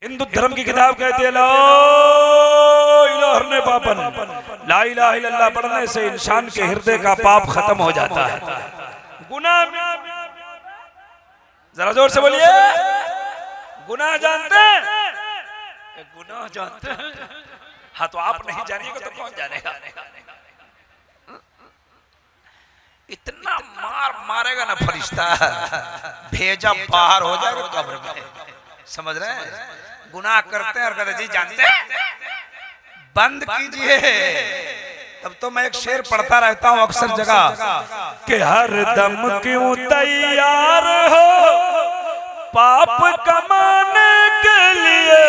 हिंदू धर्म की किताब कहती है ला इलाहा पापन, ला इलाहा इल्लल्लाह पढ़ने से इंसान के हृदय का पाप खत्म हो जाता है। गुनाह, जरा जोर से बोलिए, गुनाह जानते हैं? गुनाह जानते हैं? हाँ तो आप नहीं जानिएगा तो कौन जानेगा? इतना मार मारेगा ना फरिश्ता, भेजा बाहर हो जाएगा कब्र में। समझ रहे हैं? गुनाह करते हैं और कहते जी जानते हैं, बंद कीजिए। तब तो मैं एक शेर पढ़ता रहता हूँ अक्सर जगह कि हर दम क्यों तैयार हो पाप कमाने के लिए,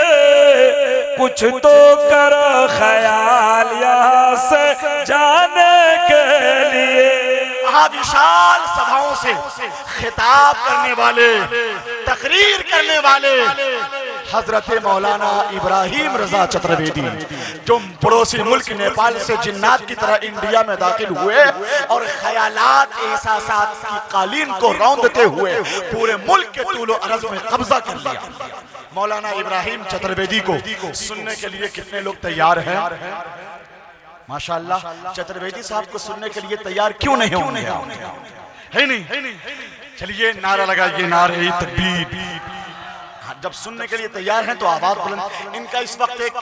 कुछ तो करो ख्याल यहाँ से जाने के लिए। विशाल सभाओं से खिताब करने वाले, तकरीर करने वाले हजरत मौलाना इब्राहिम रजा चतुर्वेदी, जो पड़ोसी मुल्क नेपाल से जिन्नात की तरह इंडिया में दाखिल हुए और ख्यालात एहसासात की कालीन को रौंदते हुए पूरे मुल्क के तूलो अर्ज में कब्जा कर लिया। मौलाना इब्राहिम चतुर्वेदी को सुनने के लिए कितने लोग तैयार हैं? माशाअल्लाह। चतुर्वेदी साहब को सुनने के लिए तैयार क्यों नहीं होंगे? है नहीं? चलिए नारा लगाइए, नारे तकबीर। जब सुनने के लिए तैयार हैं तो आवाज बुलंद। इनका इस वक्त एक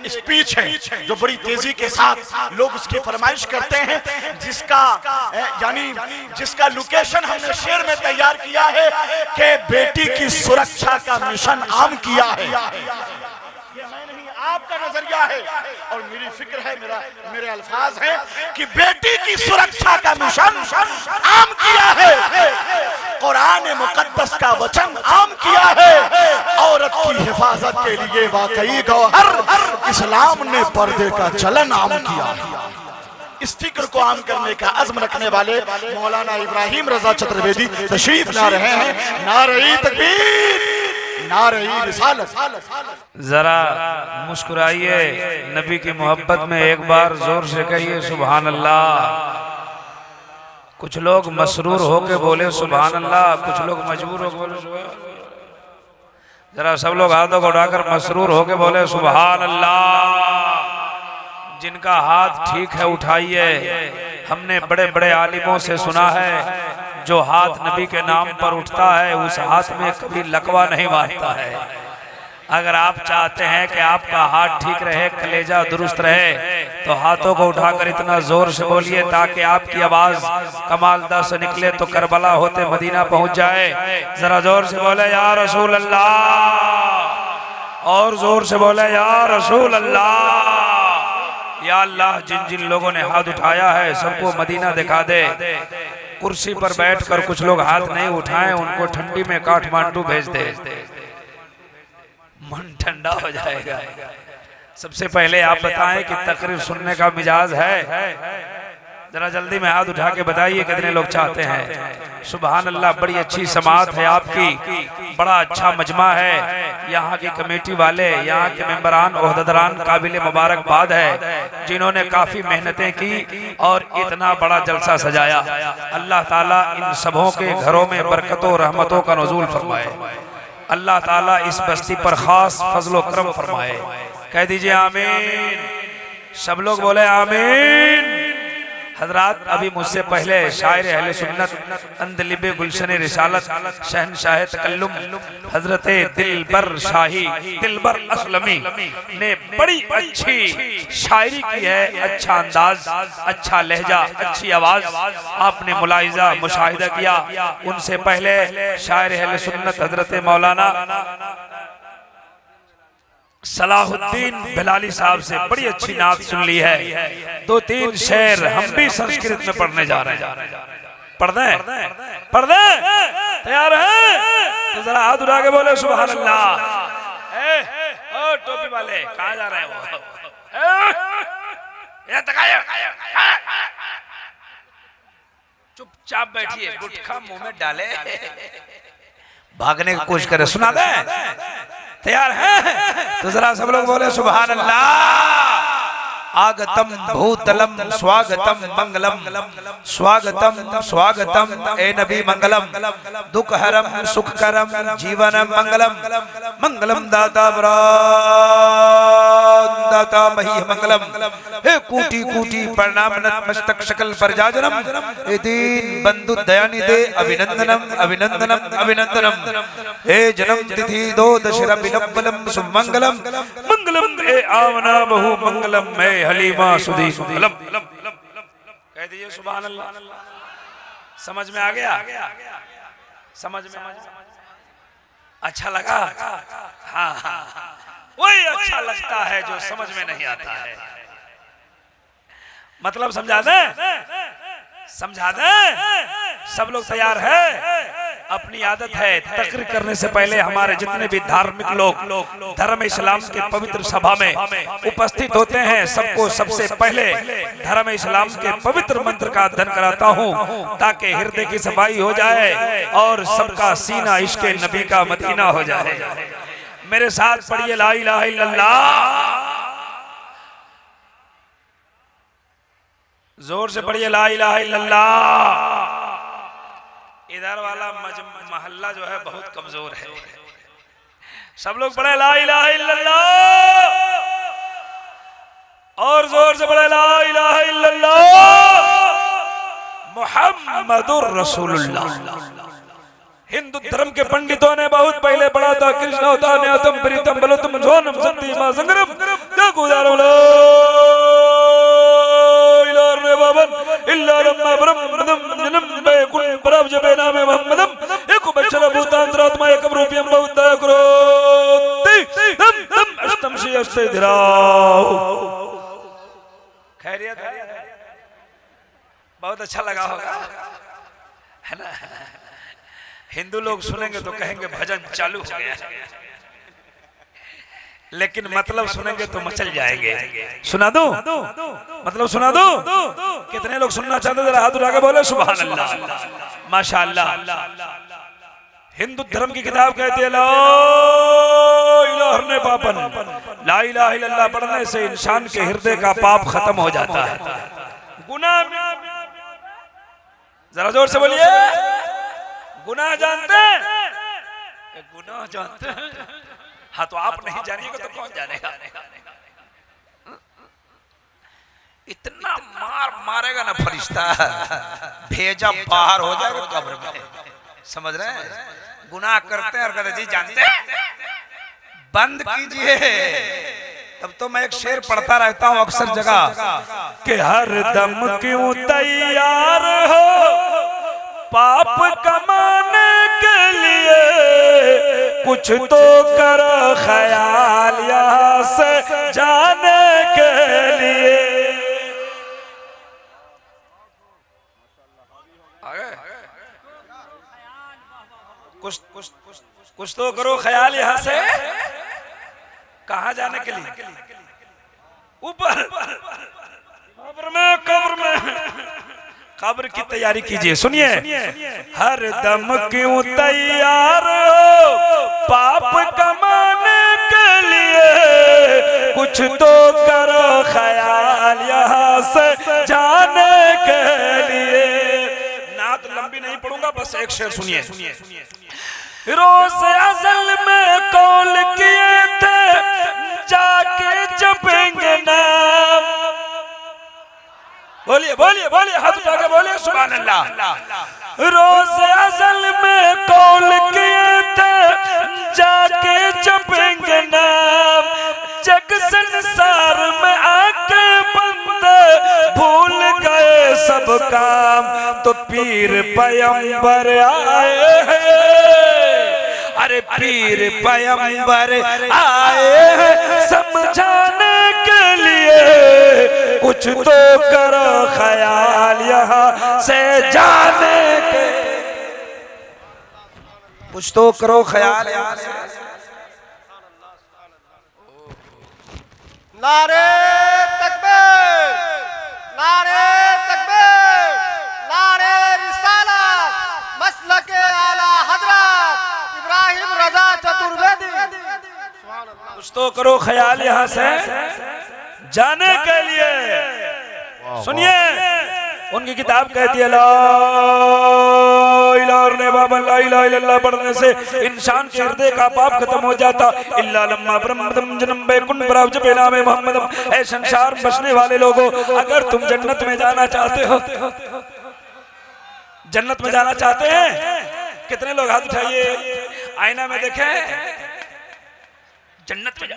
स्पीच है जो बड़ी तेजी के साथ लोग उसकी फरमाइश करते हैं, जिसका लोकेशन हमने शेर में तैयार किया है कि बेटी की सुरक्षा का मिशन आम किया है। आपका नजरिया है और मेरी फिक्र है, मेरे अल्फाज हैं कि बेटी की सुरक्षा का मिशन आम किया है, कुरान मुकद्दस का वचन आम किया है। औरत की हिफाजत के लिए वाकई गौहर इस्लाम ने पर्दे का चलन आम किया। इस फिक्र को आम करने का अज़्म रखने वाले मौलाना इब्राहिम रजा चतुर्वेदी तशरीफ ला रहे हैं। नारे तकबीर, नारे रिसालत। जरा मुस्कुराइए, नबी की मोहब्बत में एक बार जोर से कहिए सुभान अल्लाह। कुछ लोग मसरूर होके बोले सुभान अल्लाह, कुछ लोग मजबूर होके बोले सुभान अल्लाह। जरा सब लोग हाथों को उठाकर मसरूर होके बोले सुभान अल्लाह। जिनका हाथ ठीक है उठाइए। हमने बड़े बड़े आलिमों से सुना है, जो हाथ नबी के नाम पर उठता है उस हाथ में कभी लकवा नहीं मारता है। अगर आप चाहते हैं कि आपका हाथ ठीक रहे, कलेजा दुरुस्त रहे, तो हाथों को उठाकर इतना जोर से बोलिए ताकि आपकी आवाज कमालदा से निकले तो करबला होते मदीना पहुंच जाए। जरा जोर से बोले या रसूल अल्लाह, और जोर से बोले या रसूल अल्लाह। या अल्लाह, जिन जिन लोगों ने हाथ उठाया है सबको मदीना दिखा दे। कुर्सी पर बैठकर कुछ लोग हाथ नहीं उठाएं, उनको ठंडी में काठमांडू भेज दे, मन ठंडा हो जाएगा। सबसे पहले आप बताएं कि तकरीर सुनने का मिजाज है? जरा जल्दी में हाथ उठा के बताइए कितने लोग चाहते हैं। सुभान अल्लाह। बड़ी अच्छी समाअत है आपकी, बड़ा अच्छा मजमा है। यहाँ की कमेटी वाले, यहाँ के मेंबरान, ओहदेदारान काबिल मुबारकबाद है जिन्होंने काफी मेहनतें की और इतना बड़ा जलसा सजाया। अल्लाह ताला इन सबों के घरों में बरकतों रहमतों का नुज़ूल फरमाए। अल्लाह ताला इस बस्ती पर खास फजलो करम फरमाए। कह दीजिए आमीन। सब लोग बोले आमीन। हजरात, अभी मुझसे पहले शायर अहले सुन्नत अंदलिबे गुलशन रिसालत शहनशाह तकल्लुम हजरत दिलबर शाही दिलबर असलमी ने बड़ी अच्छी शायरी की है। अच्छा अंदाज, अच्छा लहजा, अच्छी आवाज आपने मुलाहिजा मुशाहिदा किया। उनसे पहले शायर अहले सुन्नत हजरत मौलाना सलाहुद्दीन बिलाली साहब से बड़ी अच्छी नात सुन ली है। 2-3 शेर हम भी संस्कृत में पढ़ने जा रहे हैं। पढ़ दे? तैयार है? तो जरा हाथ उठा के बोले सुभान अल्लाह। ओ टोपी वाले कहाँ जा रहे हैं वो? चुपचाप बैठिए, गुटखा मुंह में डाले, भागने की कोशिश करे। सुना दे? तैयार है? तो जरा सब लोग बोले सुभान अल्लाह। आगतम भूतलम स्वागतम मंगलम स्वागतम स्वागतम ए नबी मंगलम दुखहरम सुखकरम जीवनम मंगलम मंगलम दाता दाता मही मंगलम हे कूटी कूटी प्रणाम नतमस्तक शकल परजाजनम हे दीन बंधु दयानि दे अभिनंदनम अभिनंदनम अभिनंदनम हे जन्म तिथि दो दशरा बिलब्बलम सुमंगलम मंगलम ए आवना बहु मंगलम मैं हलीमा सुधी मंगलम कह दीजिए सुभान अल्लाह। समझ में आ गया? समझ में अच्छा लगा? हाँ हाँ वही अच्छा लगता है जो समझ में नहीं आता है। मतलब समझा दें? समझा दें? सब लोग तैयार है? अपनी आदत है तकरीर करने से पहले हमारे जितने भी धार्मिक लोग धर्म इस्लाम के पवित्र सभा में उपस्थित होते हैं सबको सबसे पहले धर्म इस्लाम के पवित्र मंत्र का अध्ययन कराता हूं ताकि हृदय की सफाई हो जाए और सबका सीना इश्क़ नबी का मदीना हो जाए। मेरे साथ पढ़िए ला इलाहा इल्लल्लाह, जोर से पढ़िए ला इलाहा इल्लल्लाह। इधर वाला मोहल्ला जो है बहुत कमजोर है, सब लोग पढ़े ला इलाहा इल्लल्लाह और जोर से पढ़े ला इलाहा इल्लल्लाह मुहम्मदुर रसूलुल्लाह। हिंदू धर्म के पंडितों ने बहुत पहले पढ़ा था कृष्ण होता न्यातम प्रीतम बलुतम झोनम सत्ती मां संग्रम जगुदारम बाबन इल्ला लम्मा ब्रह्मदम जन्म बे कुल परब जबे नामे मोहम्मदम एको बच्चर भूतांतरात्मा एकम रूपियम बहुता करोति हम अष्टम श्री अष्टे धराओ। खैरियत है? बहुत अच्छा लगा होगा है ना? हिंदू लोग सुनेंगे तो कहेंगे भजन चालू हो गया, लेकिन मतलब सुनेंगे तो मचल जाएंगे। सुना दो मतलब सुना दो। कितने लोग सुनना चाहते हैं? जरा हाथ उठा के बोले सुभान अल्लाह माशाअल्लाह। हिंदू धर्म की किताब कहती है ला इलाहा इल्लल्लाह पढ़ने से इंसान के हृदय का पाप खत्म हो जाता है। गुनाह जरा जोर से बोलिए गुनाह जानते हैं? गुनाह जानते हैं? हाँ तो आप नहीं जानिएगा तो कौन जानेगा? इतना मार मारेगा ना फरिश्ता भेजा बाहर हो जाएगा कब्र में। समझ रहे हैं? गुनाह करते हैं और कहते जी जानते हैं बंद कीजिए। तब तो मैं एक शेर पढ़ता रहता हूँ अक्सर जगह कि हर दम क्यों तैयार हो पाप कमाने के लिए, कुछ तो करो ख्याल यहाँ से जाने के लिए। कुछ तो करो ख्याल यहाँ से कहाँ जाने के लिए? ऊपर कब्र में कब्र की तैयारी कीजिए। सुनिए हर दम क्यों तैयार हो पाप कमाने के लिए, कुछ तो करो ख्याल यहाँ से जाने के लिए। नात लंबी नहीं पढ़ूंगा, बस एक शेर सुनिए। रोज़ अज़ल में कौल किए थे जाके जपेंगे नाम। बोलिए बोलिए बोलिए हाथ उठा के बोलिए सुभान अल्लाह। रोज़ अज़ल में कौल किए थे जाके जपेंगे नाम, जग संसार में आके बंदे भूल गए सब काम, तो पीर पैगंबर आए हैं। अरे पीर पैगंबर आए हैं समझाने के लिए, कुछ तो करो ख्याल यहाँ से जाने के। कुछ तो करो ख्याल यहाँ से। नारे तकबीर, नारे तकबीर, नारे रिसालत, मसलके आला हजरत इब्राहिम रजा चतुर्वेदी। कुछ तो करो ख्याल यहाँ से जाने के लिए। सुनिए, उनकी किताब कहती है ला इलाहा इल्लल्लाह पढ़ने से इंसान के हृदय का पाप खत्म हो जाता। इल्ला लम्मा ब्रह्मदम जन्म बैकुंठ प्राप्त बेना में मोहम्मदम। ऐ संसार बसने वाले लोगों, अगर तुम जन्नत में जाना चाहते हो, जन्नत में जाना चाहते हैं, कितने लोग हाथ उठाइए, आईना में देखें, जन्नत में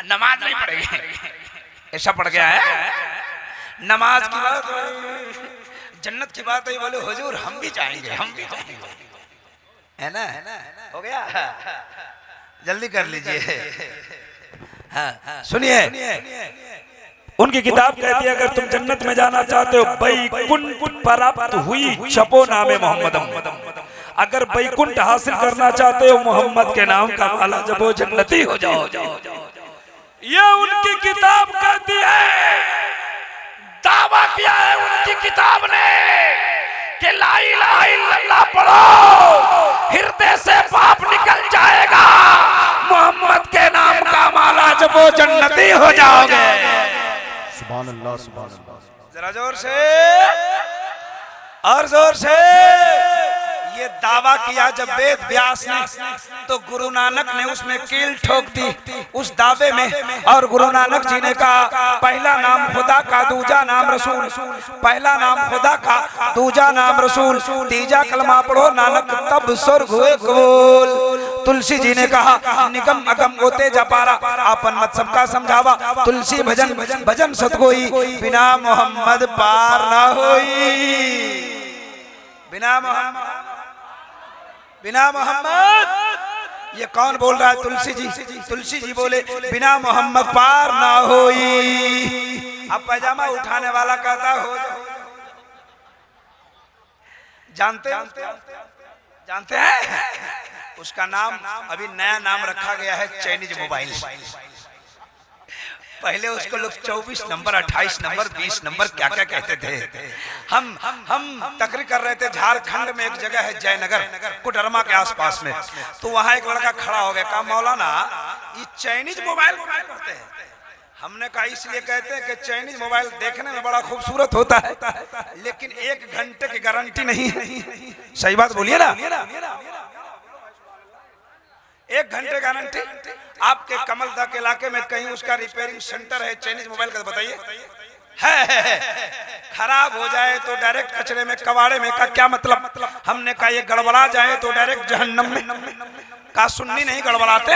नमाज नहीं पढ़ेंगे, ऐसा पढ़ गया है। नमाज की बात, जन्नत की बात है, बोले हुजूर हम भी चाहेंगे, हम भी चाहेंगे, है ना? हो गया, जल्दी कर लीजिए। हाँ, सुनिए, उनकी किताब कहती है अगर तुम जन्नत में जाना चाहते हो, बैकुंठ प्राप्त हुई छपो नामे मोहम्मदम। अगर बैकुंठ हासिल करना चाहते हो, मोहम्मद के नाम का माला जपो, जन्नती हो जाओ। ये उनकी किताब कहती है, दावा किया है उनकी किताब ने कि ला इलाहा इल्लल्लाह पढ़ो, हृदय से पाप निकल जाएगा, मोहम्मद के नाम का माला जपो, जन्नती हो जाओगे। सुभान अल्लाह, सुभान अल्लाह। जरा जोर से और जोर से ये दावा किया जब वेद व्यास ने, तो गुरु नानक ने उसमें कील ठोक दी उस दावे में। और गुरु नानक जी ने कहा पहला नाम खुदा का, दूजा नाम रसूल, पहला नाम खुदा का, दूजा नाम रसूल, तीजा कलमा पढ़ो नानक तब स्वर्ग हुए कबूल। तुलसी जी ने कहा निगम अगम होते जपारा, आपन मत सबका समझावा, तुलसी भजन भजन सतगोई, बिना मोहम्मद पार ना होई। बिना मोहम्मद, ये कौन बोल रहा है? तुलसी जी। तुलसी जी बोले बिना मोहम्मद पार ना होई। अब पैजामा उठाने वाला कहता हो जानते हैं उसका नाम, अभी नया नाम रखा गया है चाइनीज मोबाइल। पहले उसको लोग 24 नंबर, 28 नंबर, 20 नंबर क्या क्या कहते थे। हम तकरीर कर रहे थे, झारखंड में एक जगह है जयनगर, कोडरमा के आसपास में, तो वहां एक लड़का खड़ा हो गया, कहा मौलाना ये चाइनीज मोबाइल क्या करते हैं? हमने कहा इसलिए कहते हैं कि चाइनीज मोबाइल देखने में बड़ा खूबसूरत होता है, लेकिन 1 घंटे की गारंटी नहीं है। सही बात बोलिए ना, 1 घंटे गारंटी। आपके कमलदा के इलाके में कहीं उसका रिपेयरिंग सेंटर है चाइनीज मोबाइल का? बताइए, है। खराब हो जाए तो डायरेक्ट कचरे में, कबाड़े में का क्या मतलब? हमने कहा ये गड़बड़ा जाए तो डायरेक्ट जहन्नम में। का सुन्नी नहीं गड़बड़ाते?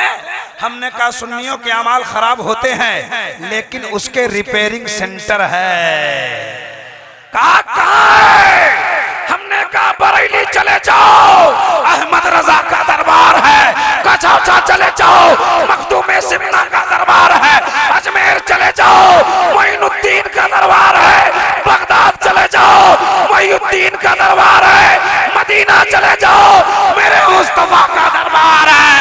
हमने कहा सुन्नियों के अमाल खराब होते हैं, लेकिन उसके रिपेयरिंग सेंटर है। हमने कहा बरेली चले जाओ, अहमद रजा का दरबार है। कचौचा चले जाओ, मखदूम सिमना का दरबार है। अजमेर चले जाओ, मोइनुद्दीन का दरबार है। बगदाद चले जाओ, मोइनुद्दीन का दरबार है। मदीना चले जाओ, मेरे मुस्तफा का दरबार है।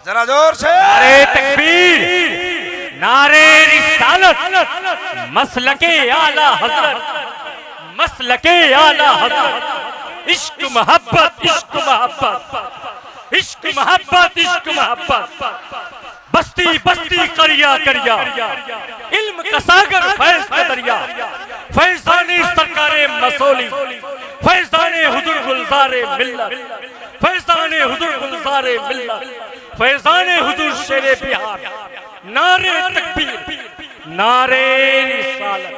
जरा जोर से नारे तकबीर, नारे रिसालत, मसलके आला हजरत, मसलके आला हजरत। इश्क मोहब्बत, इश्क मोहब्बत, इश्क मोहब्बत, इश्क मोहब्बत। बस्ती बस्ती करिया करिया, इल्म का सागर फैज का दरिया। फैजाने सरकारे मसोली, फैजाने हुजूर गुलजारे मिल्लत, फैजाने हुजूर गुलजारे मिल्लत, फैजाने हुजूर शेरे बिहार। नारे तकबीर, नारे रिसालत।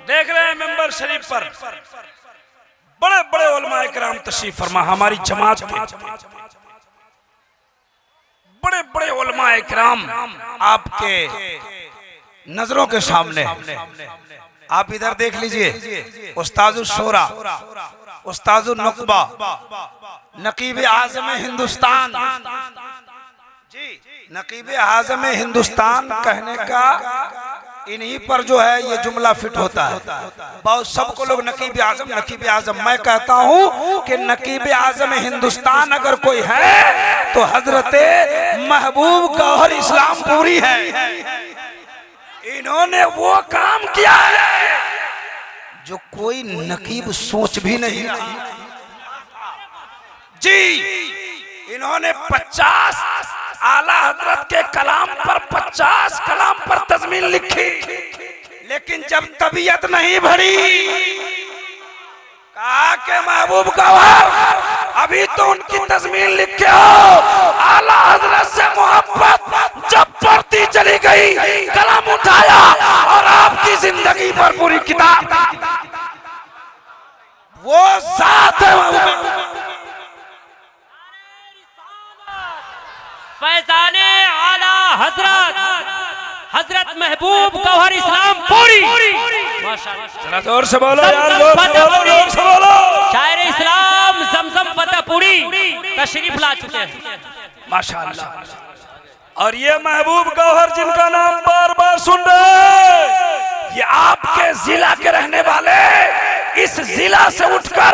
देख रहे हैं मेंबर शरीफ पर बड़े बड़े उलमाए किराम तशरीफ फरमा, हमारी जमात के बड़े बड़े उलमाए किराम आपके नजरों के सामने। आप इधर देख लीजिए, उस्ताजुल शोरा, उस्ताजुल नुकबा, नकीब आज़म हिंदुस्तान जी, नकीब आज़म हिंदुस्तान कहने का इन्हीं पर जो है ये जुमला फिट होता है। बहुत सबको लोग नकीब आज़म, नकीब आज़म। मैं कहता हूँ कि नकीब आज़म हिंदुस्तान अगर कोई है तो हजरते महबूब गौहर इस्लाम पूरी है। इन्होंने वो काम किया है जो कोई नकीब सोच भी नहीं जी। इन्होंने 50 आला हजरत के कलाम पर 50 कलाम पर तज़मीन लिखी, लेकिन जब तबीयत नहीं भरी कहा के महबूब गवार अभी तो उनकी तज़मीन लिखे हो। आला हजरत से मोहब्बत जब बढ़ती चली गई, कलम उठाया और आपकी जिंदगी पर पूरी किताब वो साथ है। फैजाने आला हजरत हजरत महबूब गौहर इस्लाम पूरी जरा जोर से बोलो यार, जोर से बोलो, जोर से बोलो। शायर इस्लाम जमजम फतेहपुरी तशरीफ ला चुके हैं माशाअल्लाह। और ये महबूब गौहर जिनका नाम बार बार सुन रहे, ये आपके जिला के रहने वाले, इस जिला से उठकर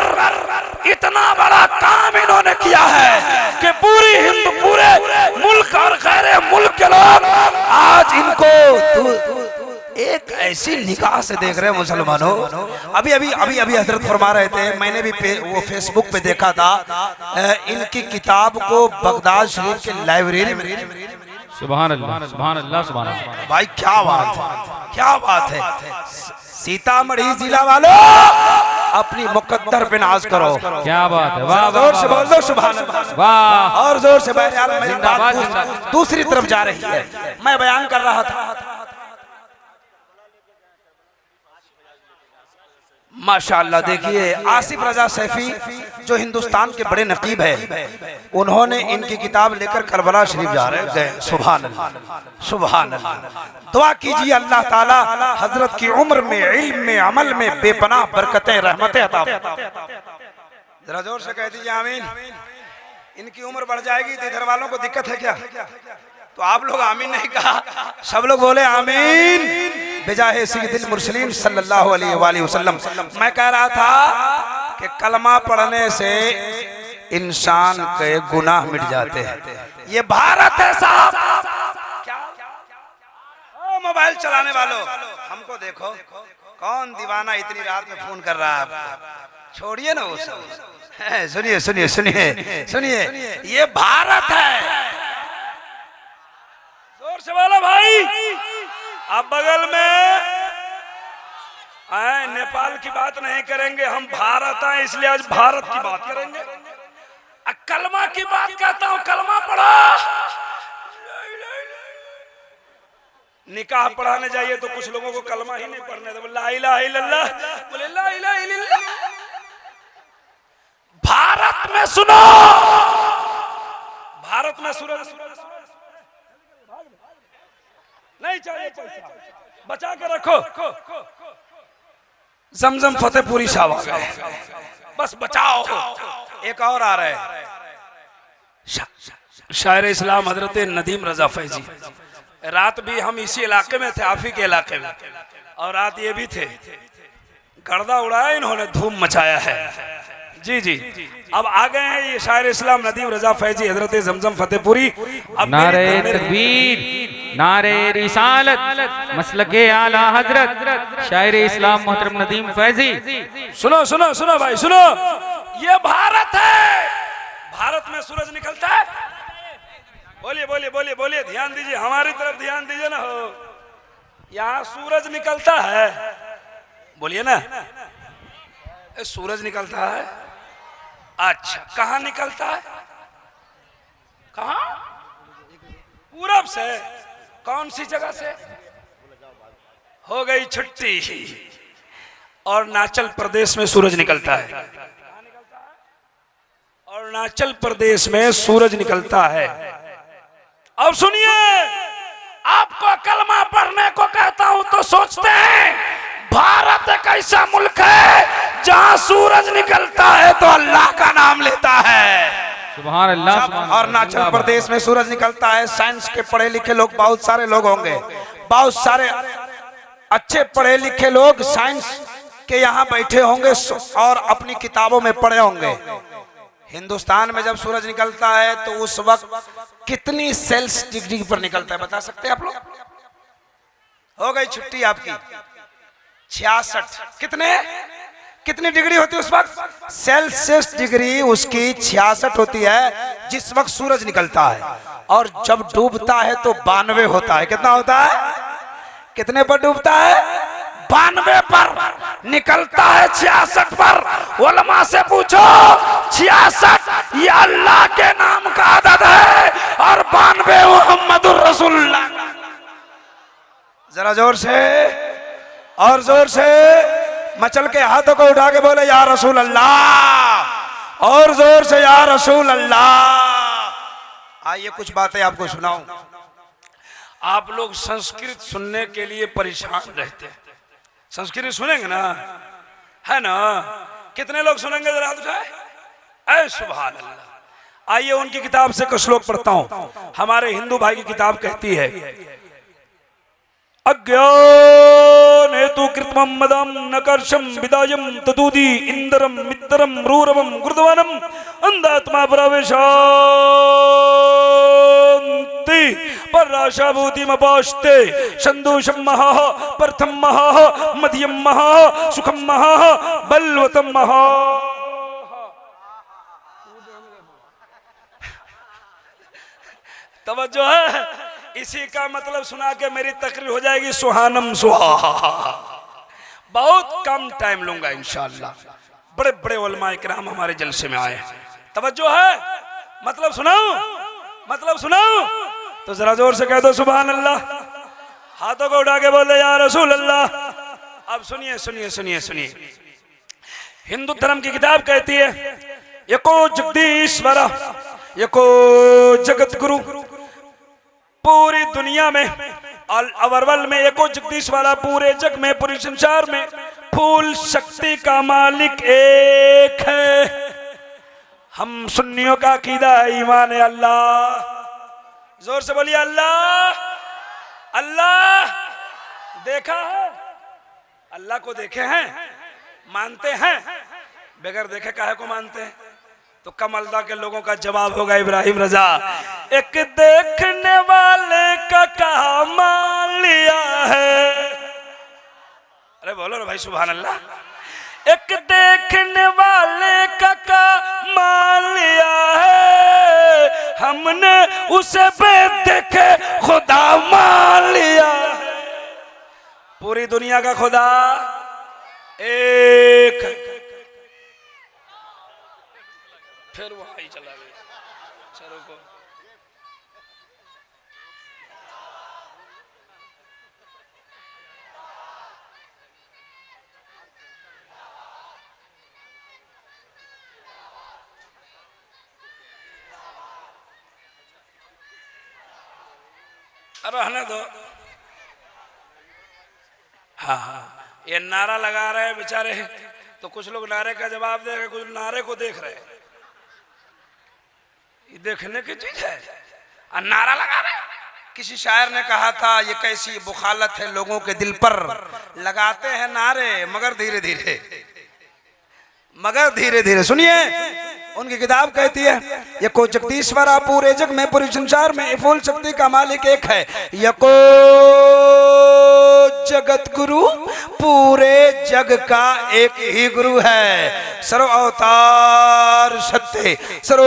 इतना बड़ा काम इन्होंने किया है कि पूरी हिंद, पूरे मुल्क और गैर मुल्क के लोग आज इनको एक ऐसी निगाह से देख रहे हैं। मुसलमानों, अभी अभी अभी अभी हजरत फरमा रहे थे, मैंने भी वो फेसबुक पे देखा था, इनकी किताब को बगदाद शरीफ के लाइब्रेरी में। सुभान अल्लाह, सुभान अल्लाह, सुभान अल्लाह। भाई क्या बात है, क्या बात है। सीतामढ़ी जिला वालों अपनी मुकद्दर पे नाज करो। क्या बात है, वाह जोर से बोल दो सुभान अल्लाह, वाह। और जोर से भाई यार, मेरी बात दूसरी तरफ जा रही है। मैं बयान कर रहा था माशाअल्लाह। देखिए आसिफ रजा सैफी जो हिंदुस्तान के बड़े नकीब है, उन्होंने इनकी किताब लेकर करबला शरीफ जा रहे गए। सुभान अल्लाह, सुभान अल्लाह। दुआ कीजिए अल्लाह ताला हजरत की उम्र में, इल्म में, अमल में बेपनाह बरकतें, रहमतें अता फरमाए। जरा जोर से कह दीजिए आमीन। इनकी उम्र बढ़ जाएगी तो इधर वालों को दिक्कत है क्या? तो आप लोग आमीन नहीं कहा, सब लोग बोले आमीन बेजाहे सय्यदुल मुरसलीन सल्लल्लाहु अलैहि वसल्लम। मैं कह रहा था कि कलमा पढ़ने से इंसान के गुनाह मिट जाते हैं। ये भारत है साहब। ओ मोबाइल चलाने वालों, हमको देखो, कौन दीवाना इतनी रात में फोन कर रहा है आपको? छोड़िए ना वो सब। सुनिए सुनिए सुनिए सुनिए, ये भारत है। जोर से बोलो भाई। अब बगल में आए, नेपाल की बात नहीं करेंगे, हम भारत आए इसलिए आज भारत की बात करेंगे। कलमा की बात कहता हूँ, कलमा पढ़ो। निकाह पढ़ाने जाइए तो कुछ लोगों को कलमा ही नहीं पढ़ने दे, ला इलाहा इल्लल्लाह, बोले ला इलाहा इल्लल्लाह। भारत में सुनो, भारत में सूरज नहीं चाहिए, पैसा बचा के रखो। जमजम फतेहपुरी साहब बस बचाओ। एक और आ रहे हैं, शायर इस्लाम हजरत नदीम रजा फैजी। रात भी हम इसी इलाके में थे, आप ही के इलाके में, और रात ये भी थे। गर्दा उड़ाया इन्होंने, धूम मचाया है। जी जी, अब आ गए हैं ये शायर इस्लाम नदीम रजा फैजी हजरत जमजम फतेहपुरी। नारे तकबीर, नारे रिसालत, मसलके आला हजरत शायर इस्लाम मोहतरम नदीम फैजी। सुनो सुनो सुनो भाई सुनो, ये भारत है। भारत में सूरज निकलता है। बोलिए बोलिए बोलिए बोलिए, ध्यान दीजिए, हमारी तरफ ध्यान दीजिए ना। हो यहाँ सूरज निकलता है, बोलिए ना। सूरज निकलता है। अच्छा, कहाँ निकलता है? कहाँ? पूरब से। कौन सी जगह से? हो गई छुट्टी। अरुणाचल प्रदेश में सूरज निकलता है। अरुणाचल प्रदेश में सूरज निकलता है। अब सुनिए, आपको कलमा पढ़ने को कहता हूं तो सोचते हैं भारत एक ऐसा मुल्क है जहां सूरज निकलता है तो अल्लाह का नाम लेता है। सुभान अल्लाह। अरुणाचल प्रदेश में सूरज निकलता है। साइंस के पढ़े लिखे लोग बहुत सारे लोग होंगे, बहुत सारे अच्छे पढ़े लिखे लोग साइंस के यहाँ बैठे होंगे और अपनी किताबों में पढ़े होंगे। हिंदुस्तान में जब सूरज निकलता है तो उस वक्त कितनी सेल्सियस डिग्री पर निकलता है बता सकते हैं आप लोग? हो गई छुट्टी आपकी। 66 कितने कितनी डिग्री होती है उस वक्त? सेल्सियस डिग्री उसकी 66 होती है जिस वक्त सूरज निकलता है, और जब डूबता है तो 92 होता है। कितना होता है? कितने पर डूबता है? 92 पर। निकलता है 66 पर। उलमा से पूछो 66 ये अल्लाह के नाम का आदद है और 92 मुहम्मदुर रसूलुल्लाह। जरा जोर से और जोर से मचल के हाथों को उठा के बोले या रसूल अल्लाह, और जोर से या रसूल अल्लाह। आइए कुछ बातें आपको सुनाऊं। आप लोग संस्कृत सुनने के लिए परेशान रहते हैं। संस्कृत सुनेंगे ना, है ना? कितने लोग सुनेंगे? जरा हाथ उठाए। ऐ सुभान अल्लाह। आइए उनकी किताब से कुछ श्लोक पढ़ता हूं। हमारे हिंदू भाई की किताब कहती है अज्ञान हेतु कृत्मम मदम नकर्षम विदायम तदूदी इंदरम मित्रम रूरवम गुरुद्वानम अंधात्मा प्रवेशांति पराशा भूति मपाष्टे संदोषम महा प्रथम महा मध्यम महा सुखम महा बलवतम महा। तवज्जो है। इसी का मतलब सुना के मेरी तकरीर हो जाएगी सुहानम सुहा। बहुत कम टाइम लूंगा इंशाअल्लाह। बड़े बड़े उलमाए किराम हमारे जलसे में आए हैं। तवज्जो है। मतलब सुनाऊं? मतलब सुनाऊं? तो जरा जोर से कह दो सुभान अल्लाह। हाथों को उठा के बोले या रसूल अल्लाह। अब सुनिए सुनिए सुनिए सुनिए। हिंदू धर्म की किताब कहती है एको जगदीश्वर एको जगत गुरु। पूरी दुनिया में अवरवल में एको जगदीश वाला, पूरे जग में पूरे संसार में फूल शक्ति का मालिक एक है। हम सुन्नियों का अकीदा है ईमान है अल्लाह। जोर से बोलिए अल्लाह। अल्लाह देखा है? अल्लाह को देखे हैं? मानते हैं? बगैर देखे काहे को मानते हैं? तो कमलदा के लोगों का जवाब होगा इब्राहिम रजा, एक देखने वाले का कहा मान लिया है। अरे बोलो ना भाई सुभान अल्लाह। एक देखने वाले का मान लिया है, हमने उसे बेदेखे खुदा मान लिया है। पूरी दुनिया का खुदा एक। फिर वहां ही चला गया। चलो को रहने दो। हाँ हाँ, ये नारा लगा रहे हैं बेचारे, तो कुछ लोग नारे का जवाब दे रहे, कुछ नारे को देख रहे हैं। ये देखने की चीज है और नारा लगा रहे हैं। किसी शायर ने कहा था ये कैसी बुखालत है लोगों के दिल पर, लगाते हैं नारे मगर धीरे धीरे, मगर धीरे धीरे। सुनिए उनकी किताब कहती है यको जगदीश्वरा, पूरे जग में पूरे संसार में फूल शक्ति का मालिक एक है। यको जगत गुरु, पूरे जग का एक ही गुरु है। सर्व अवतार सत्य, सर्व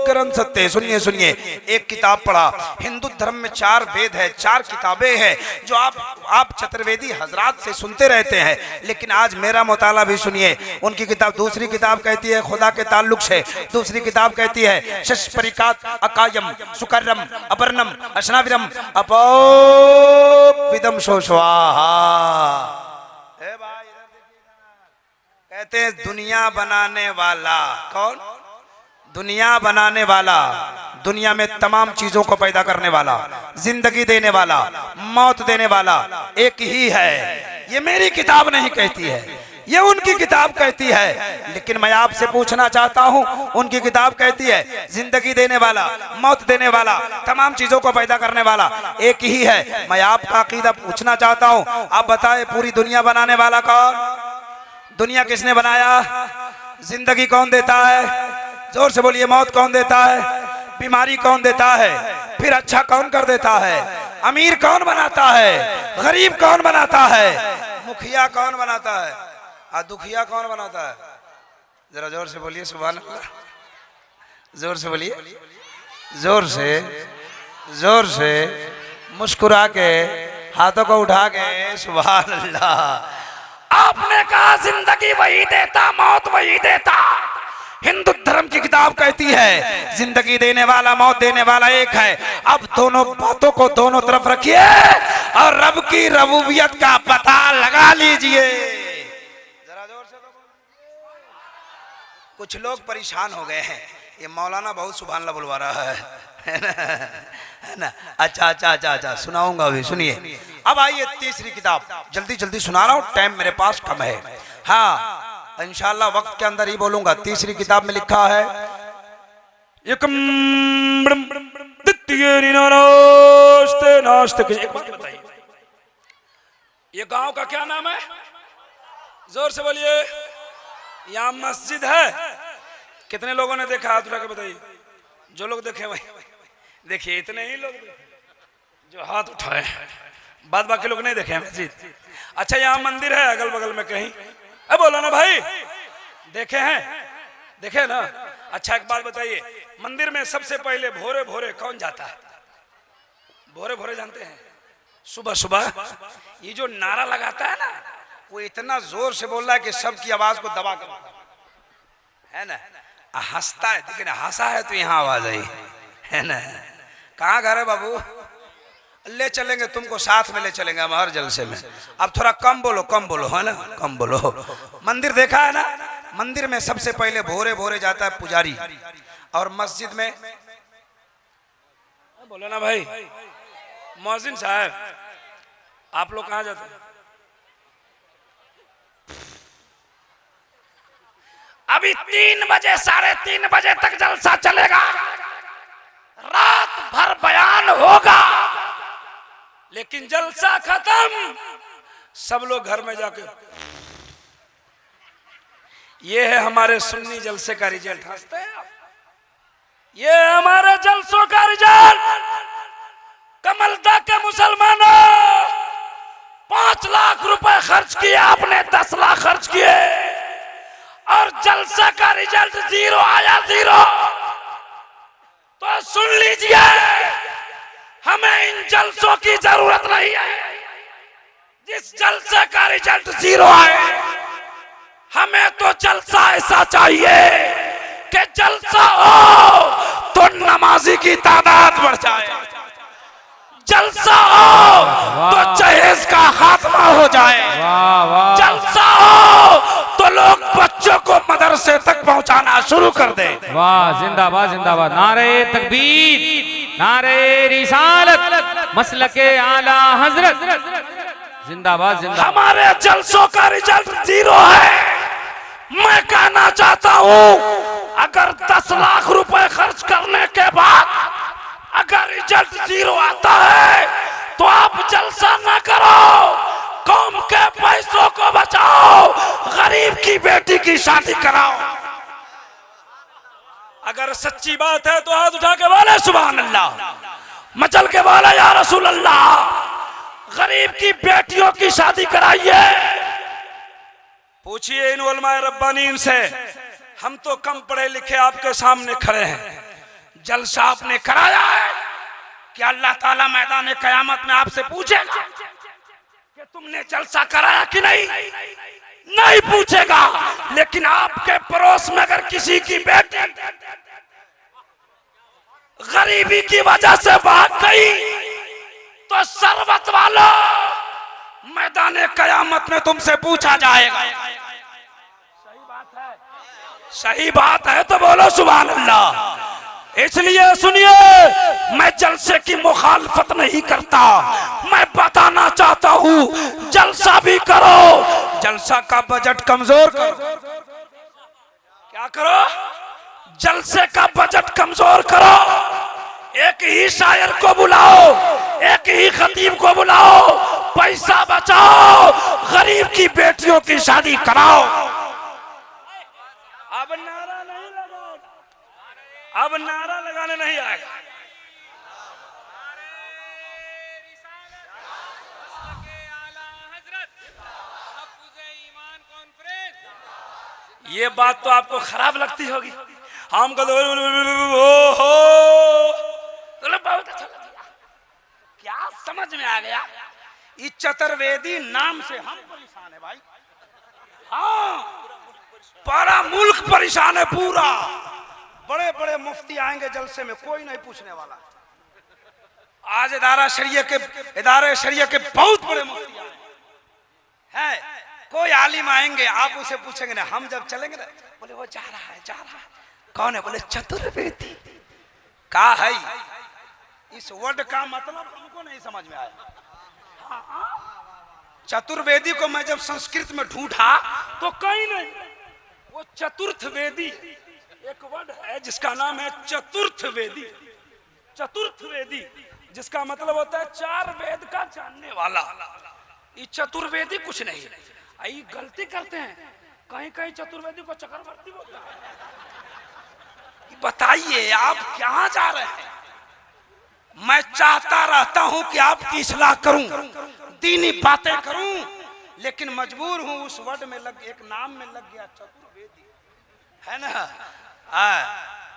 ग्रंथ सत्य। सुनिए सुनिए, एक किताब पढ़ा। हिंदू धर्म में 4 वेद है, 4 किताबें हैं जो आप चतुर्वेदी हजरात से सुनते रहते हैं, लेकिन आज मेरा मुताला भी सुनिए। उनकी किताब, दूसरी किताब कहती है खुदा के ताल्लुक से, दूसरी किताब कहती है शश परिकात अकायम सुकर्रम अपर्णम अशनाविरम अपोविदम शोशवाहा। कहते हैं दुनिया बनाने वाला कौन? दुनिया बनाने वाला, दुनिया में तमाम चीजों को पैदा करने वाला, जिंदगी देने वाला, मौत देने वाला एक ही है। ये मेरी किताब नहीं कहती है, ये उनकी किताब कहती है। लेकिन मैं आपसे पूछना चाहता हूं, उनकी किताब कहती है जिंदगी देने वाला, मौत देने वाला, तमाम चीजों को पैदा करने वाला एक ही है। मैं आपका अकीदा पूछना चाहता हूं, आप बताएं पूरी दुनिया बनाने वाला कौन? दुनिया किसने बनाया? जिंदगी कौन देता है? जोर से बोलिए। मौत कौन देता है? बीमारी कौन देता है? फिर अच्छा कौन कर देता है? अमीर कौन बनाता है? गरीब कौन बनाता है? मुखिया कौन बनाता है? दुखिया कौन बनाता है? जरा जोर से बोलिए सुभान अल्लाह, जोर से बोलिए, जोर से, जोर से, मुस्कुरा के, हाथों को उठा के सुभान अल्लाह। आपने कहा जिंदगी वही देता, मौत वही देता। हिंदू धर्म की किताब कहती है जिंदगी देने वाला मौत देने वाला एक है। अब दोनों बातों को दोनों तरफ रखिए और रब की रबूबियत का पता लगा लीजिए। जरा जोर से तो। कुछ लोग परेशान हो गए हैं, ये मौलाना बहुत सुभान अल्लाह बुलवा रहा है ना? अच्छा अच्छा अच्छा अच्छा, सुनाऊंगा अभी, सुनिए। अब आइए तीसरी किताब, जल्दी जल्दी सुना रहा हूं, टाइम मेरे पास कम है। हाँ इंशाल्लाह वक्त के अंदर ही बोलूंगा। तीसरी किताब में लिखा है ये गांव का क्या नाम है? जोर से बोलिए। यहाँ मस्जिद है? कितने लोगों ने देखा? हाथ उठा के बताइए। जो लोग देखे वही देखिए, इतने ही लोग जो हाथ उठाए, बाद बाकी लोग नहीं देखे मस्जिद। अच्छा यहाँ मंदिर है अगल बगल में कहीं? बोलो ना भाई, देखे हैं? देखे ना? अच्छा एक बात बताइए, मंदिर में सबसे पहले भोरे भोरे कौन जाता है? भोरे भोरे जानते हैं? सुबह सुबह ये जो नारा लगाता है ना, वो इतना जोर से बोल रहा है कि सबकी आवाज को दबा कर, है ना? हंसता है, लेकिन हंसा है तो यहाँ आवाज आई, है ना? कहाँ घर है बाबू? ले चलेंगे तुमको, साथ में ले चलेंगे हम हर जलसे में। अब थोड़ा कम बोलो, कम बोलो, है ना? कम बोलो। मंदिर देखा है ना? मंदिर में सबसे पहले भोरे भोरे जाता है पुजारी, और मस्जिद में बोलो ना भाई, मौजिन साहब। आप लोग कहाँ जाते हैं? अभी 3 बजे 3:30 बजे तक जलसा चलेगा, रात भर बयान होगा, लेकिन जलसा खत्म, सब लोग घर में जाके। ये है हमारे सुन्नी जलसे का रिजल्ट। हंसते हैं आप? ये हमारे जलसों का रिजल्ट। कमलदा के मुसलमानों, 5 लाख रुपए खर्च किए आपने, 10 लाख खर्च किए, और जलसा का रिजल्ट 0 आया, 0। तो सुन लीजिए, हमें इन जलसों की जरूरत नहीं है। जिस जलसे का रिजल्ट 0 आए, हमें तो जलसा ऐसा चाहिए कि जलसा हो तो नमाजी की तादाद बढ़ जाए, जलसा हो तो जहेज का खात्मा हो जाए, जलसा हो तो लोग बच्चों को मदरसे तक पहुंचाना शुरू कर दे। वाह, जिंदाबाद जिंदाबाद, नारे तकबीर, नारे रिसालत, मसलके आला हजरत, जिंदाबाद जिंदाबाद। हमारे जलसों का रिजल्ट 0 है। मैं कहना चाहता हूं, अगर 10 लाख रुपए खर्च करने के बाद अगर रिजल्ट 0 आता है, तो आप जलसा ना करो, कौम के पैसों को बचाओ, गरीब की बेटी की शादी कराओ। अगर सच्ची बात है तो हाथ उठा के बोले सुभान अल्लाह, मचल के बोले या रसूल अल्लाह। गरीब की बेटियों की शादी कराइए। पूछिए इन उलमाए रब्बानीन से, हम तो कम पढ़े लिखे आपके सामने खड़े हैं, जलसा आपने कराया है? क्या अल्लाह ताला मैदान कयामत में आपसे पूछेगा कि तुमने जलसा कराया कि नहीं? नहीं पूछेगा। लेकिन आपके पड़ोस में अगर किसी की बेटी गरीबी की वजह से भाग गई, तो सरबत वालों, मैदान कयामत में तुमसे पूछा जाएगा। सही बात है तो बोलो सुभान अल्लाह। इसलिए सुनिए, मैं जलसे की मुखालफत नहीं करता, मैं बताना चाहता हूँ जलसा भी करो, जलसा का बजट कमजोर करो। क्या करो? जलसे का बजट कमजोर करो। एक ही शायर को बुलाओ, एक ही खतीब को बुलाओ, पैसा बचाओ, गरीब की बेटियों की शादी कराओ। अब नारा नहीं लगाएगा, अब नारा लगाने नहीं आएगा। ये बात तो आपको खराब लगती होगी, हमको तो बहुत अच्छा लग गया। क्या समझ में आ गया? इस चतुर्वेदी नाम से हम परेशान है भाई। हाँ, पूरा मुल्क परेशान है पूरा। बड़े बड़े मुफ्ती आएंगे जलसे में, कोई नहीं पूछने वाला। आज इदारे शरिया के बहुत बड़े मुफ्ती आए हैं। कोई आलिम आएंगे, आप उसे पूछेंगे ना, हम जब चलेंगे ना, बोले वो जा रहा है। कौन है? बोले चतुर्वेदी। का है इस वर्ड का मतलब हमको नहीं समझ में आया। चतुर्वेदी को मैं जब संस्कृत में ढूंढा तो कहीं नहीं, वो चतुर्थ वेदी एक वर्ड है जिसका नाम है चतुर्थ वेदी। चतुर्थ वेदी जिसका मतलब होता है 4 वेद का जानने वाला। ये चतुर्वेदी कुछ नहीं। आई गलती करते हैं, कहीं कहीं चतुर्वेदी को चक्रवर्ती बोलता है। बताइए आप कहां जा रहे हैं? मैं चाहता रहता हूं कि आपकी इस्लाह करूं, दीनी बातें करूं, लेकिन मजबूर हूं उस वर्ड में एक नाम में लग गया चतुर्वेदी, है ना।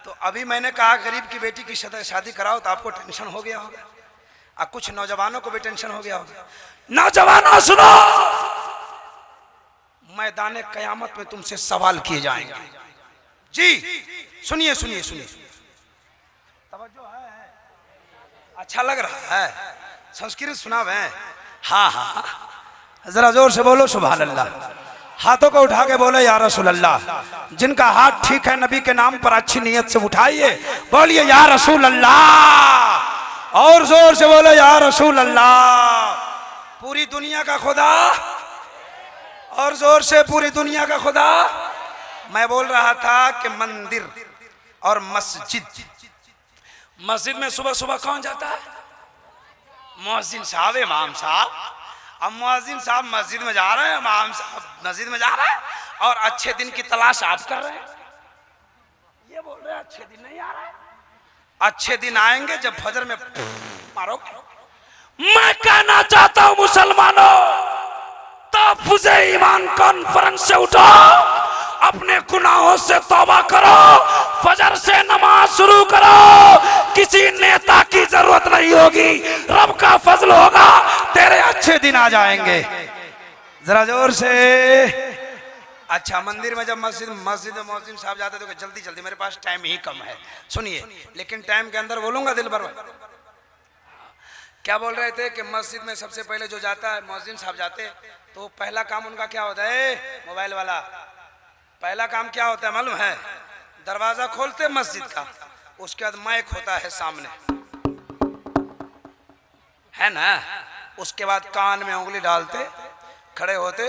तो अभी मैंने कहा गरीब की बेटी की शादी कराओ तो आपको टेंशन हो गया होगा, और कुछ नौजवानों को भी टेंशन हो गया होगा। नौजवानों सुनो, मैदान कयामत में तुमसे सवाल किए जाएंगे। जी सुनिए सुनिए सुनिए, तवज्जो है? अच्छा लग रहा है? संस्कृत सुना है? हाँ हाँ, जरा जोर से बोलो सुभान अल्लाह। हाथों को उठा के बोले या रसूल अल्लाह। जिनका हाथ ठीक है नबी के नाम पर अच्छी नीयत से उठाइए, बोलिए या रसूल अल्लाह। और जोर से बोले या रसूल अल्लाह। पूरी दुनिया का खुदा, और जोर से पूरी दुनिया का खुदा। मैं बोल रहा था कि मंदिर और मस्जिद में सुबह सुबह कौन जाता है? मुअज्जिन साहब, इमाम साहब। अब मुअज्जिन साहब मस्जिद में जा रहे हैं, इमाम साहब मस्जिद में जा रहे हैं, और अच्छे दिन की तलाश आप कर रहे हैं। ये बोल रहे हैं अच्छे दिन नहीं आ रहे हैं। अच्छे दिन आएंगे जब फजर में मारोगे। मैं कहना चाहता हूं मुसलमानों, तहफ्फुज़े ईमान कॉन्फ्रेंस से उठो, अपने गुनाहों से तौबा करो, फजर से नमाज शुरू करो। किसी नेता की जरूरत नहीं होगी, रब का फजल होगा, तेरे अच्छे दिन आ जाएंगे। जरा जोर से। अच्छा, मंदिर में जब मस्जिद में मुअज्जिन साहब जाते तो जल्दी जल्दी, मेरे पास टाइम ही कम है, सुनिए, लेकिन टाइम के अंदर बोलूंगा दिल भर। क्या बोल रहे थे कि मस्जिद में सबसे पहले जो जाता है मुअज्जिन साहब जाते, तो पहला काम उनका क्या होता है? मोबाइल वाला पहला काम क्या होता है मालूम है? दरवाजा खोलते मस्जिद का, उसके बाद माइक होता है सामने, है ना। उसके बाद कान में उंगली डालते, खड़े होते,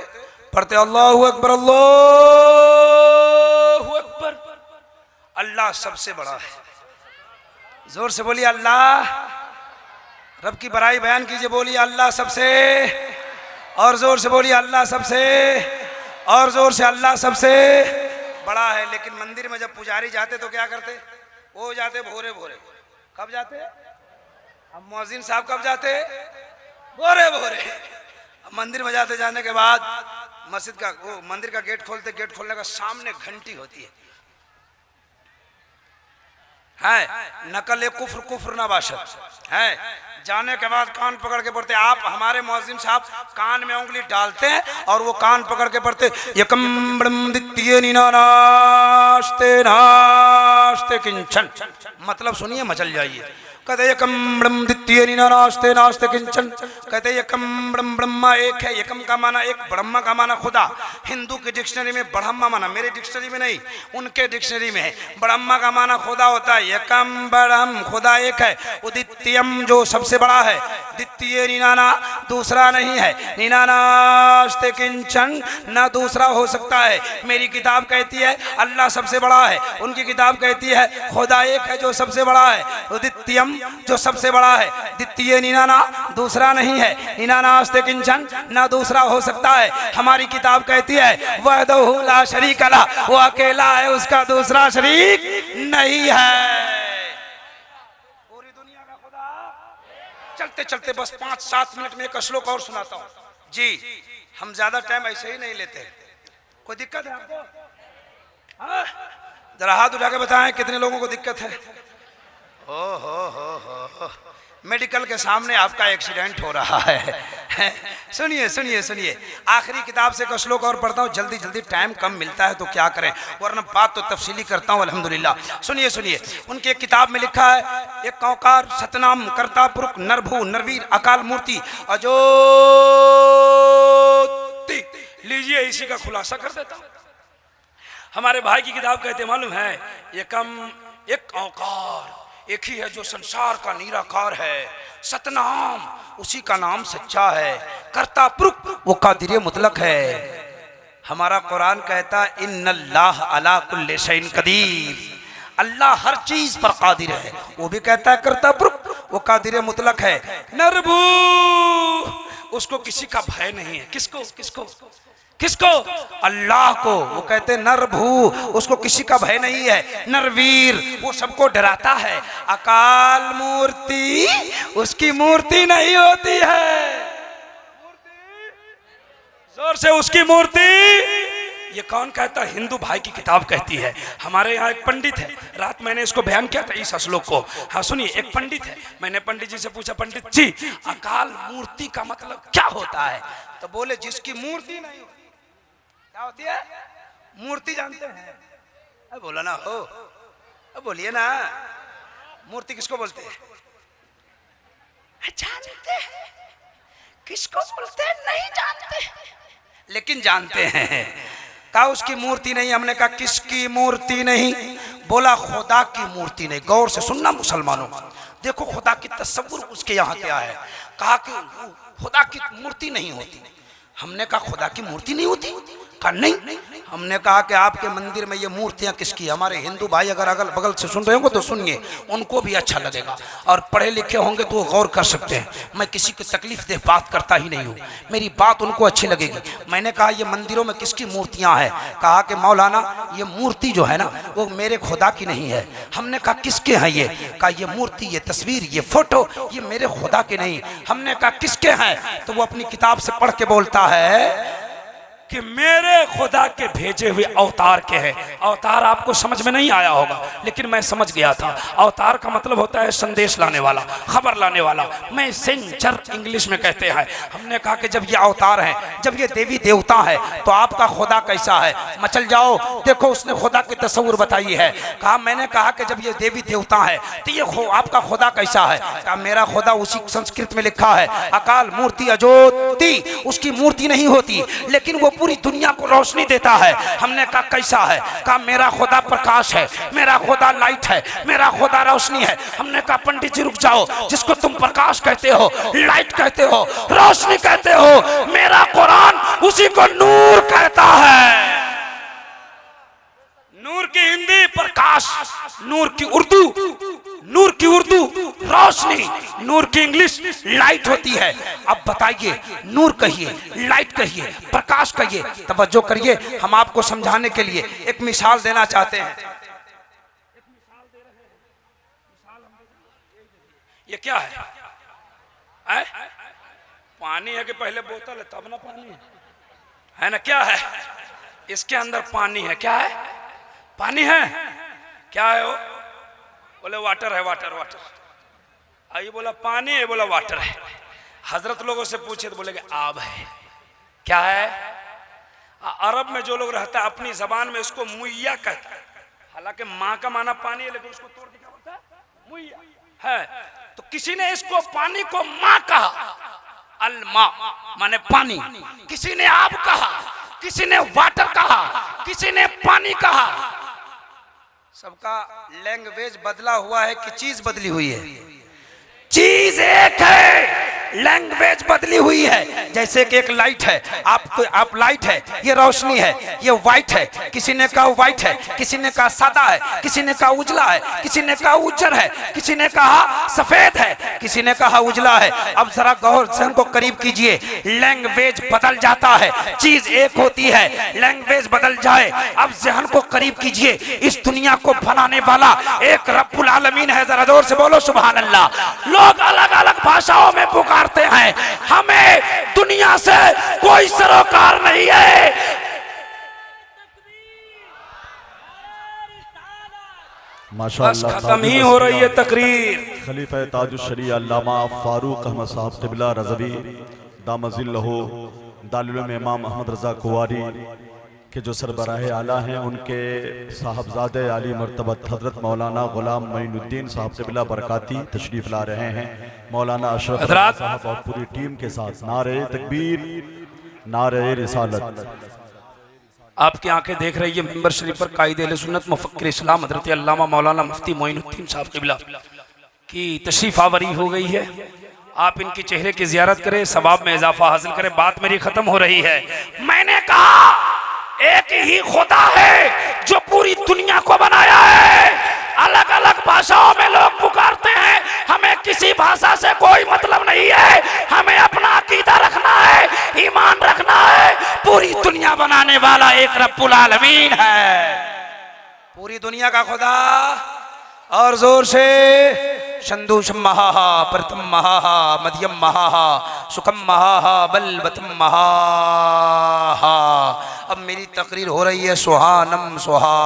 पढ़ते अल्लाहु अकबर अल्लाहु अकबर, अल्लाह सबसे बड़ा है। जोर से बोलिए अल्लाह। रब की बड़ाई बयान कीजिए, बोलिए अल्लाह सबसे, और जोर से बोलिए अल्लाह सबसे, और जोर से अल्लाह सबसे बड़ा है। लेकिन मंदिर में जब पुजारी जाते तो क्या करते? वो जाते भोरे भोरे। कब जाते? अब मुअज्जिन साहब कब जाते? भोरे भोरे। मंदिर में जाते, जाने के बाद मस्जिद का वो मंदिर का गेट खोलते, गेट खोलने का सामने घंटी होती है नकल कुफ्र कुफ्र नबाशत है। जाने के बाद कान पकड़ के पढ़ते। आप हमारे मुअज्जिन साहब कान में उंगली डालते हैं और वो कान पकड़ के पढ़ते, यकम ब्रह्म द्वितीय निनास्ते नास्ते किंचन। मतलब सुनिए, मचल जाइए। कहते एकम ब्रह्म द्वितीय निनास्ते नास्ते किंचन। कहते एकम ब्रह्म, ब्रह्मा एक है। एकम का माना एक, ब्रह्मा का माना खुदा। हिंदू की डिक्शनरी में ब्रह्मा माना, मेरे डिक्शनरी में नहीं, उनके डिक्शनरी में है। ब्रह्मा का माना खुदा होता है। एकम ब्रह्म, खुदा एक है। द्वितीयम जो सबसे बड़ा है। द्वितीय निनाना, दूसरा नहीं है। निनानास्ते किंचन, ना दूसरा हो सकता है। मेरी किताब कहती है अल्लाह सबसे बड़ा है, उनकी किताब कहती है खुदा एक है जो सबसे बड़ा है। द्वितीयम जो सबसे बड़ा है। द्वितीय निनाना, दूसरा नहीं है। निनानास्ते किंचन, ना दूसरा हो सकता है। हमारी किताब कहती है वहदहु ला शरीक लह, वो अकेला है, उसका दूसरा शरीक नहीं है। पूरी दुनिया का खुदा। चलते चलते बस 5-7 मिनट में एक श्लोक और सुनाता हूँ जी। हम ज्यादा टाइम ऐसे ही नहीं लेते। कोई दिक्कत है आपको? जरा हाथ उठा के बताएं कितने लोगों को दिक्कत है। ओ हो मेडिकल के सामने आपका एक्सीडेंट हो रहा है। सुनिए सुनिए सुनिए, आखिरी किताब से एक श्लोक और पढ़ता हूँ, जल्दी जल्दी, टाइम कम मिलता है तो क्या करें, वरना बात तो तफसीली करता हूँ अल्हम्दुलिल्लाह। सुनिए सुनिए, उनकी एक किताब में लिखा है, एक औकार सतनाम कर्ता पुरुष नरभू नरवीर अकाल मूर्ति अजो। लीजिए इसी का खुलासा कर देता हूँ। हमारे भाई की किताब कहते मालूम है, एक औकार एक ही है जो संसार का निराकार है, सतनाम उसी का नाम सच्चा है, कर्ता पुरुष वो कादिर मुतलक है। हमारा कुरान कहता इन्नल्लाह अला कुल्ली शैइन कदीर, अल्लाह हर चीज पर कादिर है। वो भी कहता है कर्ता पुरुष वो कादिर मुतलक है। नरभू उसको किसी का भय नहीं है। किसको किसको किसको? अल्लाह को। वो कहते नरभू उसको किसी का भय नहीं है। नरवीर वो सबको डराता है। अकाल मूर्ति उसकी मूर्ति नहीं होती है। जोर से उसकी मूर्ति। ये कौन कहता? हिंदू भाई की किताब कहती है। हमारे यहाँ एक पंडित है, रात मैंने इसको बयान किया था इस श्लोक को। हाँ सुनिए, एक पंडित है, मैंने पंडित जी से पूछा, पंडित जी अकाल मूर्ति का मतलब क्या होता है? तो बोले जिसकी मूर्ति नहीं होती। क्या होती है? मूर्ति जानते हैं? अब बोला ना हो, अब बोलिए ना, मूर्ति किसको बोलते हैं? जानते हैं। किसको बोलते हैं? नहीं जानते, लेकिन जानते हैं। कहा उसकी मूर्ति नहीं। हमने कहा किसकी मूर्ति नहीं? बोला खुदा की मूर्ति नहीं। गौर से सुनना मुसलमानों, देखो खुदा की तस्वुर उसके यहाँ क्या है। कहा कि खुदा की मूर्ति नहीं होती। हमने कहा खुदा की मूर्ति नहीं होती? कहा नहीं। हमने कहा कि आपके मंदिर में ये मूर्तियां किसकी? हमारे हिंदू भाई अगर अगल बगल से सुन रहे होंगे तो सुनिए, उनको भी अच्छा लगेगा, और पढ़े लिखे होंगे तो वो गौर कर सकते हैं। मैं किसी को तकलीफ दे बात करता ही नहीं हूँ, मेरी बात उनको अच्छी लगेगी। मैंने कहा ये मंदिरों में किसकी मूर्तियां हैं? कहा कि मौलाना ये मूर्ति जो है ना वो मेरे खुदा की नहीं है। हमने कहा किसके हैं ये? कहा ये मूर्ति, ये तस्वीर, ये फोटो ये मेरे खुदा के नहीं। हमने कहा किसके हैं? तो वो अपनी किताब से पढ़ के बोलता है कि मेरे खुदा के भेजे हुए अवतार के हैं। अवतार आपको समझ में नहीं आया होगा, लेकिन मैं समझ गया था। अवतार का मतलब होता है संदेश लाने वाला, खबर लाने वाला। मैसेंजर इंग्लिश में कहते हैं। हमने कहा कि जब ये अवतार है, जब ये देवी देवता है, तो आपका खुदा कैसा है? मचल जाओ, देखो उसने खुदा की तस्वीर बताई है। कहा मैंने कहा कि जब ये देवी देवता है तो ये आपका खुदा कैसा है? कहा मेरा खुदा उसी संस्कृत में लिखा है, अकाल मूर्ति अज्योति, उसकी मूर्ति नहीं होती, लेकिन वो पूरी दुनिया को रोशनी देता है। हमने कहा कैसा है? कहा मेरा खुदा प्रकाश है, मेरा खुदा लाइट है, मेरा खुदा रोशनी है। हमने कहा पंडित जी रुक जाओ, जिसको तुम प्रकाश कहते हो, लाइट कहते हो, रोशनी कहते हो, मेरा कुरान उसी को नूर कहता है। नूर की हिंदी प्रकाश, नूर की उर्दू रोशनी, नूर की इंग्लिश लाइट होती है। अब बताइए, नूर कहिए, लाइट कहिए, प्रकाश कहिए। तवज्जो करिए, हम आपको समझाने के लिए एक मिसाल देना चाहते हैं। ये क्या है? पानी है कि पहले बोतल है तब ना पानी है ना? क्या है इसके अंदर? पानी है। क्या है? पानी है। क्या है वो? बोले वाटर है। वाटर आइए, बोला पानी है, बोला वाटर है। हजरत लोगों से पूछे तो बोले आब है। क्या है? अरब में जो लोग रहता है अपनी जबान में इसको मुइया कहता है। हालांकि माँ का माना पानी है, लेकिन उसको तोड़ के क्या बोलता है? मुइया है। तो किसी ने इसको पानी को माँ कहा, अलमा माने पानी। किसी ने आब कहा, किसी ने वाटर कहा, किसी ने पानी कहा। सबका लैंग्वेज बदला हुआ है कि चीज बदली हुई है? चीज एक है, लैंग्वेज बदली हुई है। जैसे कि एक लाइट है, आप लाइट है, ये रोशनी है, ये व्हाइट है। किसी ने कहा व्हाइट है, किसी ने कहा सादा है, किसी ने कहा उजला है, किसी ने कहा उज्जर है, किसी ने कहा सफेद है, किसी ने कहा उजला है। अब जरा गौर से को करीब कीजिए, लैंग्वेज बदल जाता है, चीज एक होती है, लैंग्वेज बदल जाए। अब जहन को करीब कीजिए, इस दुनिया को बनाने वाला एक रब्बुल आलमीन है। जरा जोर से बोलो सुभान अल्लाह। लोग अलग अलग भाषाओं में पुकारते हैं, हमें दुनिया से कोई सरोकार नहीं है। बस खत्म ही हो रही है तकरीर। खलीफा ताजुश्शरी अल्लामा फारूक अहमद साहब क़िबला रज़वी दामज़िल्लहु दारुल उलूम इमाम अहमद रज़ा कुवारी के जो सरबराह आला हैं, उनके साहबजादे आली मर्तबत हज़रत मौलाना ग़ुलाम मोइनुद्दीन साहब क़िबला बरकाती तशरीफ़ ला रहे हैं। मौलाना अशरफ हज़रात साहब और पूरी टीम के साथ नारे तकबीर, नारे रिसालत। आपकी आंखें देख रही है मिंबर शरीफ पर कायद अहले सुन्नत मुफक्किर इस्लाम हज़रत अल्लामा मौलाना मुफ्ती मोइनुद्दीन साहब क़िबला की तशरीफ़ आवरी हो गई है। आप इनके चेहरे की ज़ियारत करें, सवाब में इजाफा हासिल करें। बात मेरी खत्म हो रही है। मैंने कहा एक ही खुदा है जो पूरी दुनिया को बनाया है। अलग अलग भाषाओं में लोग पुकारते हैं, हमें किसी भाषा से कोई मतलब नहीं है। हमें अपना अकीदा रखना है, ईमान रखना है। पूरी दुनिया बनाने वाला एक रब्बुल आलमीन है, पूरी दुनिया का खुदा। और जोर से शंदूशम महाहा प्रथम महाहा मध्यम महाहा सुखम महाहा बलवतम महाहा। अब मेरी तकरीर हो रही है सुहानम सुहा।